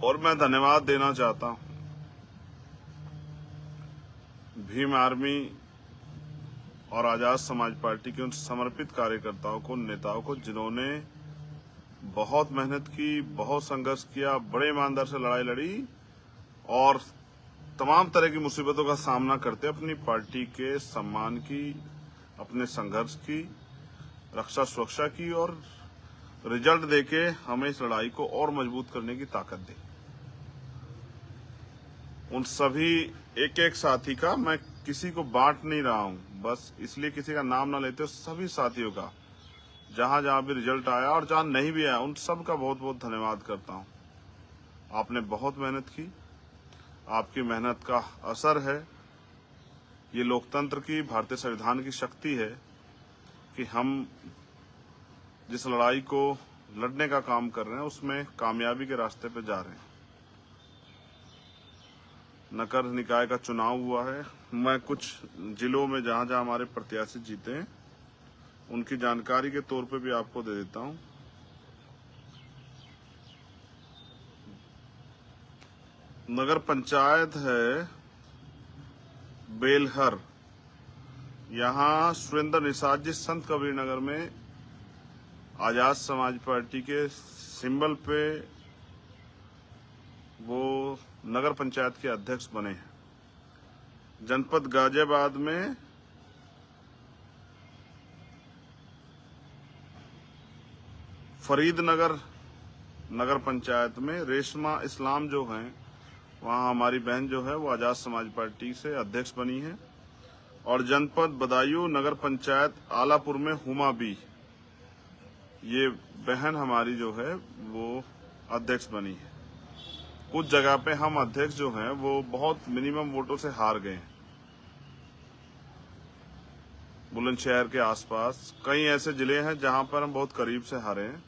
और मैं धन्यवाद देना चाहता हूं भीम आर्मी और आजाद समाज पार्टी के उन समर्पित कार्यकर्ताओं को, नेताओं को, जिन्होंने बहुत मेहनत की, बहुत संघर्ष किया, बड़े ईमानदार से लड़ाई लड़ी और तमाम तरह की मुसीबतों का सामना करते अपनी पार्टी के सम्मान की, अपने संघर्ष की, रक्षा सुरक्षा की और रिजल्ट देके हमें इस लड़ाई को और मजबूत करने की ताकत दी। उन सभी एक एक साथी का मैं किसी को बांट नहीं रहा हूं, बस इसलिए किसी का नाम ना लेते, सभी साथियों का जहां जहां भी रिजल्ट आया और जहां नहीं भी आया उन सब का बहुत बहुत धन्यवाद करता हूं। आपने बहुत मेहनत की, आपकी मेहनत का असर है। ये लोकतंत्र की, भारतीय संविधान की शक्ति है कि हम जिस लड़ाई को लड़ने का काम कर रहे हैं उसमें कामयाबी के रास्ते पे जा रहे हैं। नगर निकाय का चुनाव हुआ है। मैं कुछ जिलों में जहां जहां हमारे प्रत्याशी जीते हैं उनकी जानकारी के तौर पे भी आपको दे देता हूं। नगर पंचायत है बेलहर, यहां सुरेंद्र निषाद जी संत कबीर नगर में आजाद समाज पार्टी के सिंबल पे वो नगर पंचायत के अध्यक्ष बने हैं। जनपद गाजियाबाद में फरीदनगर नगर पंचायत में रेशमा इस्लाम जो हैं, वहां हमारी बहन जो है वो आजाद समाज पार्टी से अध्यक्ष बनी है। और जनपद बदायूं नगर पंचायत आलापुर में हुमा बी, ये बहन हमारी जो है वो अध्यक्ष बनी है। कुछ जगह पे हम अध्यक्ष जो हैं वो बहुत मिनिमम वोटों से हार गए हैं। बुलंदशहर के आसपास कई ऐसे जिले हैं जहां पर हम बहुत करीब से हारे हैं।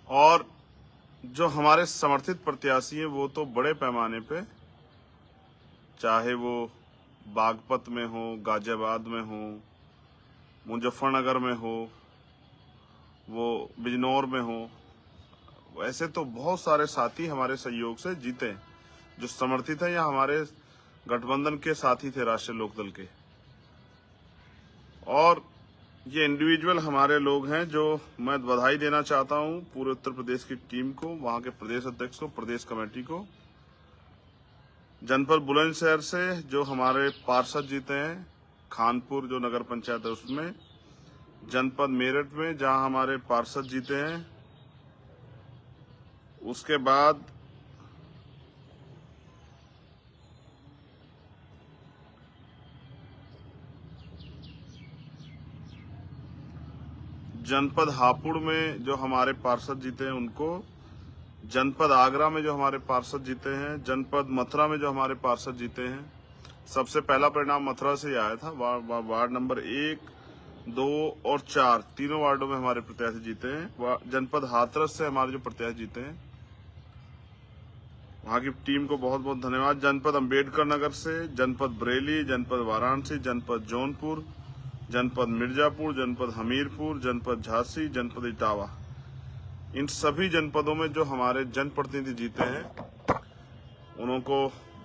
और जो हमारे समर्थित प्रत्याशी हैं वो तो बड़े पैमाने पे, चाहे वो बागपत में हो, गाजियाबाद में हो, मुजफ्फरनगर में हो, वो बिजनौर में हो, ऐसे तो बहुत सारे साथी हमारे सहयोग से जीते जो समर्थित है या हमारे गठबंधन के साथी थे राष्ट्रीय लोकदल के। और ये इंडिविजुअल हमारे लोग हैं जो मैं बधाई देना चाहता हूं पूरे उत्तर प्रदेश की टीम को, वहां के प्रदेश अध्यक्ष को, प्रदेश कमेटी को। जनपद बुलंदशहर से जो हमारे पार्षद जीते हैं, खानपुर जो नगर पंचायत है उसमें, जनपद मेरठ में जहां हमारे पार्षद जीते हैं, उसके बाद जनपद हापुड़ में जो हमारे पार्षद जीते हैं उनको, जनपद आगरा में जो हमारे पार्षद जीते हैं, जनपद मथुरा में जो हमारे पार्षद जीते हैं। सबसे पहला परिणाम मथुरा से ही आया था। वार्ड नंबर 1, 2 और 4 तीनों वार्डों में हमारे प्रत्याशी जीते हैं। जनपद हाथरस से हमारे जो प्रत्याशी जीते हैं, वहां की टीम को बहुत बहुत धन्यवाद। जनपद अम्बेडकर नगर से, जनपद बरेली, जनपद वाराणसी, जनपद जौनपुर, जनपद मिर्जापुर, जनपद हमीरपुर, जनपद झांसी, जनपद इटावा, इन सभी जनपदों में जो हमारे जनप्रतिनिधि जीते हैं उनको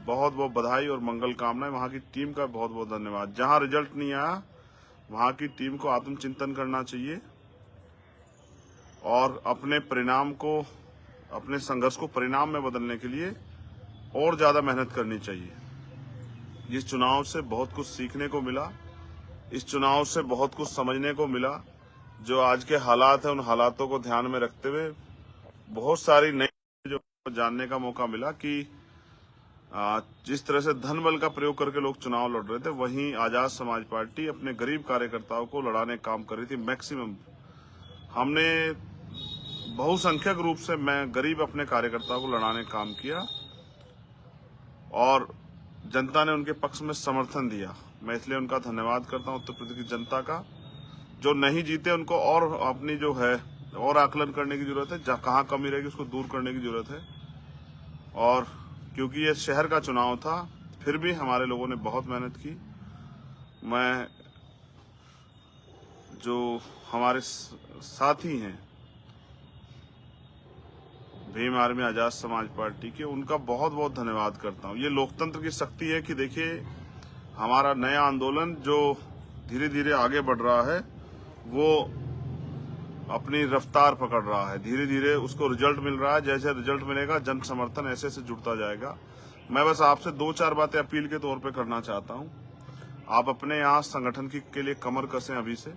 बहुत बहुत बधाई और मंगल कामनाएं। वहां की टीम का बहुत बहुत धन्यवाद। जहां रिजल्ट नहीं आया वहां की टीम को आत्मचिंतन करना चाहिए और अपने परिणाम को, अपने संघर्ष को परिणाम में बदलने के लिए और ज्यादा मेहनत करनी चाहिए। इस चुनाव से बहुत कुछ सीखने को मिला, इस चुनाव से बहुत कुछ समझने को मिला। जो आज के हालात है उन हालातों को ध्यान में रखते हुए बहुत सारी नई जो जानने का मौका मिला कि जिस तरह से धन बल का प्रयोग करके लोग चुनाव लड़ रहे थे, वहीं आजाद समाज पार्टी अपने गरीब कार्यकर्ताओं को लड़ाने का काम कर रही थी। मैक्सिमम हमने बहुसंख्यक रूप से मैं गरीब अपने कार्यकर्ताओं को लड़ाने का काम किया और जनता ने उनके पक्ष में समर्थन दिया। मैं इसलिए उनका धन्यवाद करता हूं, उत्तर प्रदेश की जनता का। जो नहीं जीते उनको और अपनी जो है और आकलन करने की जरूरत है, कहाँ कमी रहेगी उसको दूर करने की जरूरत है। और क्योंकि ये शहर का चुनाव था, फिर भी हमारे लोगों ने बहुत मेहनत की। मैं जो हमारे साथी हैं भीम आर्मी आजाद समाज पार्टी के, उनका बहुत बहुत धन्यवाद करता हूँ। ये लोकतंत्र की शक्ति है कि देखिए हमारा नया आंदोलन जो धीरे धीरे आगे बढ़ रहा है वो अपनी रफ्तार पकड़ रहा है, धीरे धीरे उसको रिजल्ट मिल रहा है। जैसे रिजल्ट मिलेगा जन समर्थन ऐसे ऐसे जुड़ता जाएगा। मैं बस आपसे 2-4 बातें अपील के तौर पे करना चाहता हूँ। आप अपने यहाँ संगठन के लिए कमर कसें अभी से,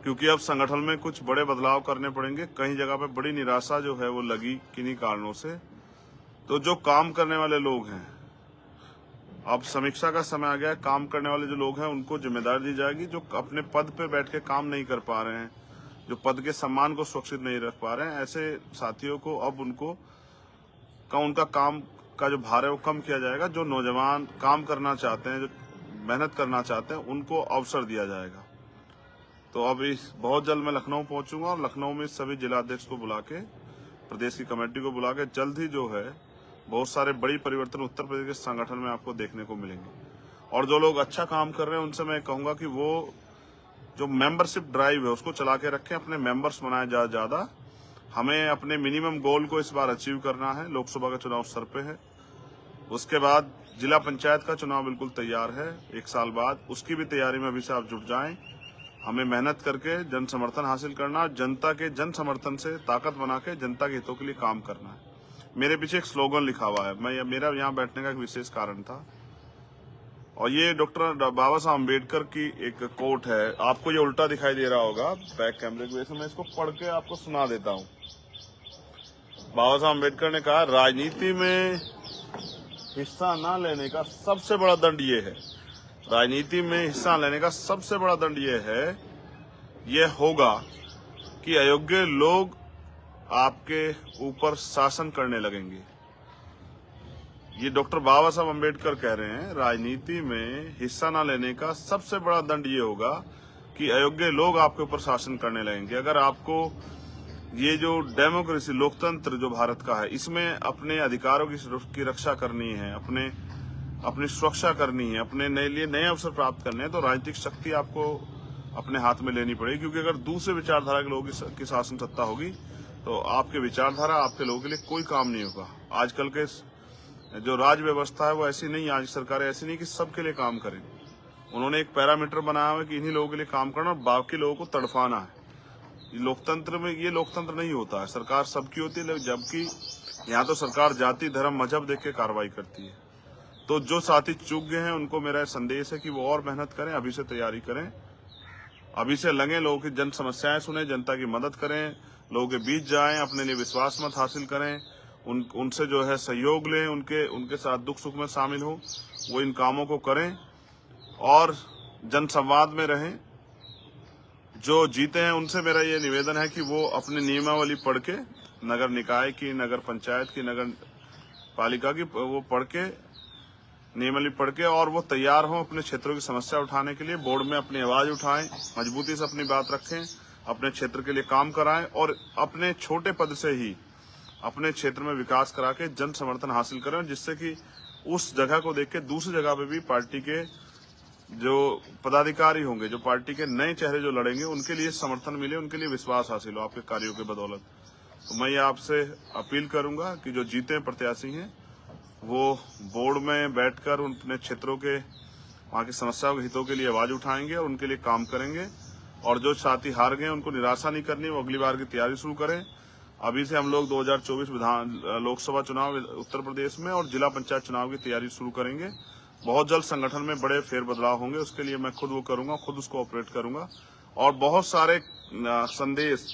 क्योंकि अब संगठन में कुछ बड़े बदलाव करने पड़ेंगे। कई जगह पे बड़ी निराशा जो है वो लगी किन्हीं कारणों से। तो जो काम करने वाले लोग हैं, अब समीक्षा का समय आ गया है। काम करने वाले जो लोग हैं उनको जिम्मेदारी दी जाएगी। जो अपने पद पे बैठ के काम नहीं कर पा रहे हैं, जो पद के सम्मान को सुरक्षित नहीं रख पा रहे हैं, ऐसे साथियों को अब उनका काम का जो भार है वो कम किया जाएगा। जो नौजवान काम करना चाहते हैं, जो मेहनत करना चाहते हैं, उनको अवसर दिया जाएगा। तो अब बहुत जल्द मैं लखनऊ पहुंचूंगा और लखनऊ में सभी जिलाध्यक्ष को बुला के, प्रदेश की कमेटी को बुला के जल्द ही जो है बहुत सारे बड़ी परिवर्तन उत्तर प्रदेश के संगठन में आपको देखने को मिलेंगे। और जो लोग अच्छा काम कर रहे हैं उनसे मैं कहूंगा कि वो जो मेंबरशिप ड्राइव है उसको चला के रखें, अपने मेंबर्स बनाए ज्यादा। हमें अपने मिनिमम गोल को इस बार अचीव करना है। लोकसभा का चुनाव सर पे है, उसके बाद जिला पंचायत का चुनाव बिल्कुल तैयार है 1 साल बाद। उसकी भी तैयारी में अभी से आप जुट जाएं। हमें मेहनत करके जन समर्थन हासिल करना, जनता के जन समर्थन से ताकत बना के जनता के हितों के लिए काम करना है। मेरे पीछे एक स्लोगन लिखा हुआ है, मेरा यहाँ बैठने का एक विशेष कारण था, और ये डॉक्टर बाबा साहब अम्बेडकर की एक कोट है। आपको ये उल्टा दिखाई दे रहा होगा बैक कैमरे की वजह से, मैं इसको पढ़ के आपको सुना देता हूँ। बाबा साहब अम्बेडकर ने कहा, राजनीति में हिस्सा न लेने का सबसे बड़ा दंड ये है, राजनीति में हिस्सा लेने का सबसे बड़ा दंड ये होगा कि अयोग्य लोग आपके ऊपर शासन करने लगेंगे। ये डॉक्टर बाबा साहब अम्बेडकर कह रहे हैं, राजनीति में हिस्सा न लेने का सबसे बड़ा दंड ये होगा कि अयोग्य लोग आपके ऊपर शासन करने लगेंगे। अगर आपको ये जो डेमोक्रेसी, लोकतंत्र जो भारत का है, इसमें अपने अधिकारों की रक्षा करनी है, अपनी सुरक्षा करनी है, अपने नए अवसर प्राप्त करने हैं, तो राजनीतिक शक्ति आपको अपने हाथ में लेनी पड़ेगी। क्योंकि अगर दूसरे विचारधारा के लोगों की शासन सत्ता होगी तो आपके विचारधारा, आपके लोगों के लिए कोई काम नहीं होगा। आजकल के जो राज व्यवस्था है वो ऐसी नहीं, आज सरकारें ऐसी नहीं कि सबके लिए काम करें। उन्होंने एक पैरामीटर बनाया हुआ है कि इन्हीं लोगों के लिए काम करना और बाकी लोगों को तड़फाना है। लोकतंत्र में ये लोकतंत्र नहीं होता है। सरकार सबकी होती है, जबकि यहाँ तो सरकार जाति, धर्म, मजहब देख के कार्रवाई करती है। तो जो साथी चूक गए हैं उनको मेरा संदेश है कि वो और मेहनत करें, अभी से तैयारी करें, अभी से लगे, लोगों की जन समस्याएं सुने, जनता की मदद करें, लोगों के बीच जाएं, अपने लिए विश्वास मत हासिल करें, उनसे जो है सहयोग लें, उनके साथ दुख सुख में शामिल हो, वो इन कामों को करें और जन संवाद में रहें। जो जीते हैं उनसे मेरा ये निवेदन है कि वो अपनी नियमावली पढ़ के, नगर निकाय की, नगर पंचायत की, नगर पालिका की, वो पढ़ के, नियमावली पढ़ के, और वो तैयार हों अपने क्षेत्रों की समस्या उठाने के लिए। बोर्ड में अपनी आवाज उठाएं, मजबूती से अपनी बात रखें, अपने क्षेत्र के लिए काम कराएं और अपने छोटे पद से ही अपने क्षेत्र में विकास करा के जन समर्थन हासिल करें, जिससे कि उस जगह को देख के दूसरी जगह पे भी पार्टी के जो पदाधिकारी होंगे, जो पार्टी के नए चेहरे जो लड़ेंगे, उनके लिए समर्थन मिले, उनके लिए विश्वास हासिल हो आपके कार्यों के बदौलत। तो मैं ये आपसे अपील करूंगा कि जो जीते प्रत्याशी हैं वो बोर्ड में बैठकर अपने क्षेत्रों के वहाँ की समस्याओं के हितों के लिए आवाज उठाएंगे और उनके लिए काम करेंगे। और जो साथी हार गए उनको निराशा नहीं करनी, वो अगली बार की तैयारी शुरू करें। अभी से हम लोग 2024 लोकसभा चुनाव उत्तर प्रदेश में और जिला पंचायत चुनाव की तैयारी शुरू करेंगे। बहुत जल्द संगठन में बड़े फेरबदलाव होंगे, उसके लिए मैं खुद वो करूंगा, खुद उसको ऑपरेट करूंगा। और बहुत सारे संदेश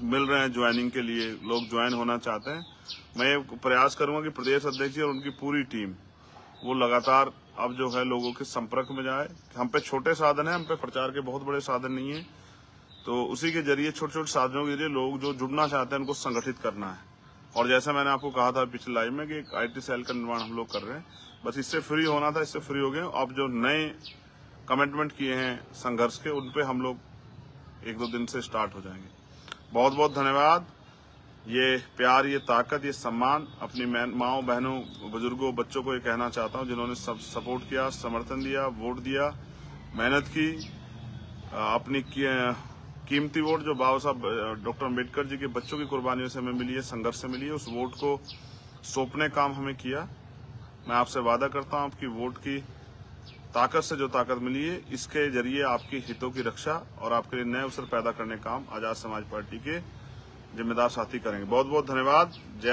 मिल रहे हैं ज्वाइनिंग के लिए, लोग ज्वाइन होना चाहते हैं। मैं प्रयास करूंगा कि प्रदेश अध्यक्ष जी और उनकी पूरी टीम वो लगातार अब जो है लोगों के संपर्क में जाए। हम पे छोटे साधन है, हम पे प्रचार के बहुत बड़े साधन नहीं है, तो उसी के जरिए छोटे छोटे साधनों के जरिए लोग जो जुड़ना चाहते हैं उनको संगठित करना है। और जैसा मैंने आपको कहा था पिछले लाइव में कि एक IT सेल का निर्माण हम लोग कर रहे हैं, बस इससे फ्री होना था, इससे फ्री हो गए। अब जो नए कमिटमेंट किए हैं संघर्ष के, उन पे हम लोग 1-2 दिन से स्टार्ट हो जाएंगे। बहुत बहुत धन्यवाद। ये प्यार, ये ताकत, ये सम्मान अपनी माओ, बहनों, बुजुर्गों, बच्चों को ये कहना चाहता हूँ जिन्होंने सब सपोर्ट किया, समर्थन दिया, वोट दिया, मेहनत की, अपनी कीमती वोट जो बाबा साहब डॉक्टर अम्बेडकर जी के बच्चों की कुर्बानियों से हमें मिली है, संघर्ष से मिली है, उस वोट को सौंपने काम हमें किया। मैं आपसे वादा करता हूं आपकी वोट की ताकत से जो ताकत मिली है, इसके जरिए आपकी हितों की रक्षा और आपके लिए नए अवसर पैदा करने का काम आजाद समाज पार्टी के जिम्मेदार साथी करेंगे। बहुत बहुत धन्यवाद। जय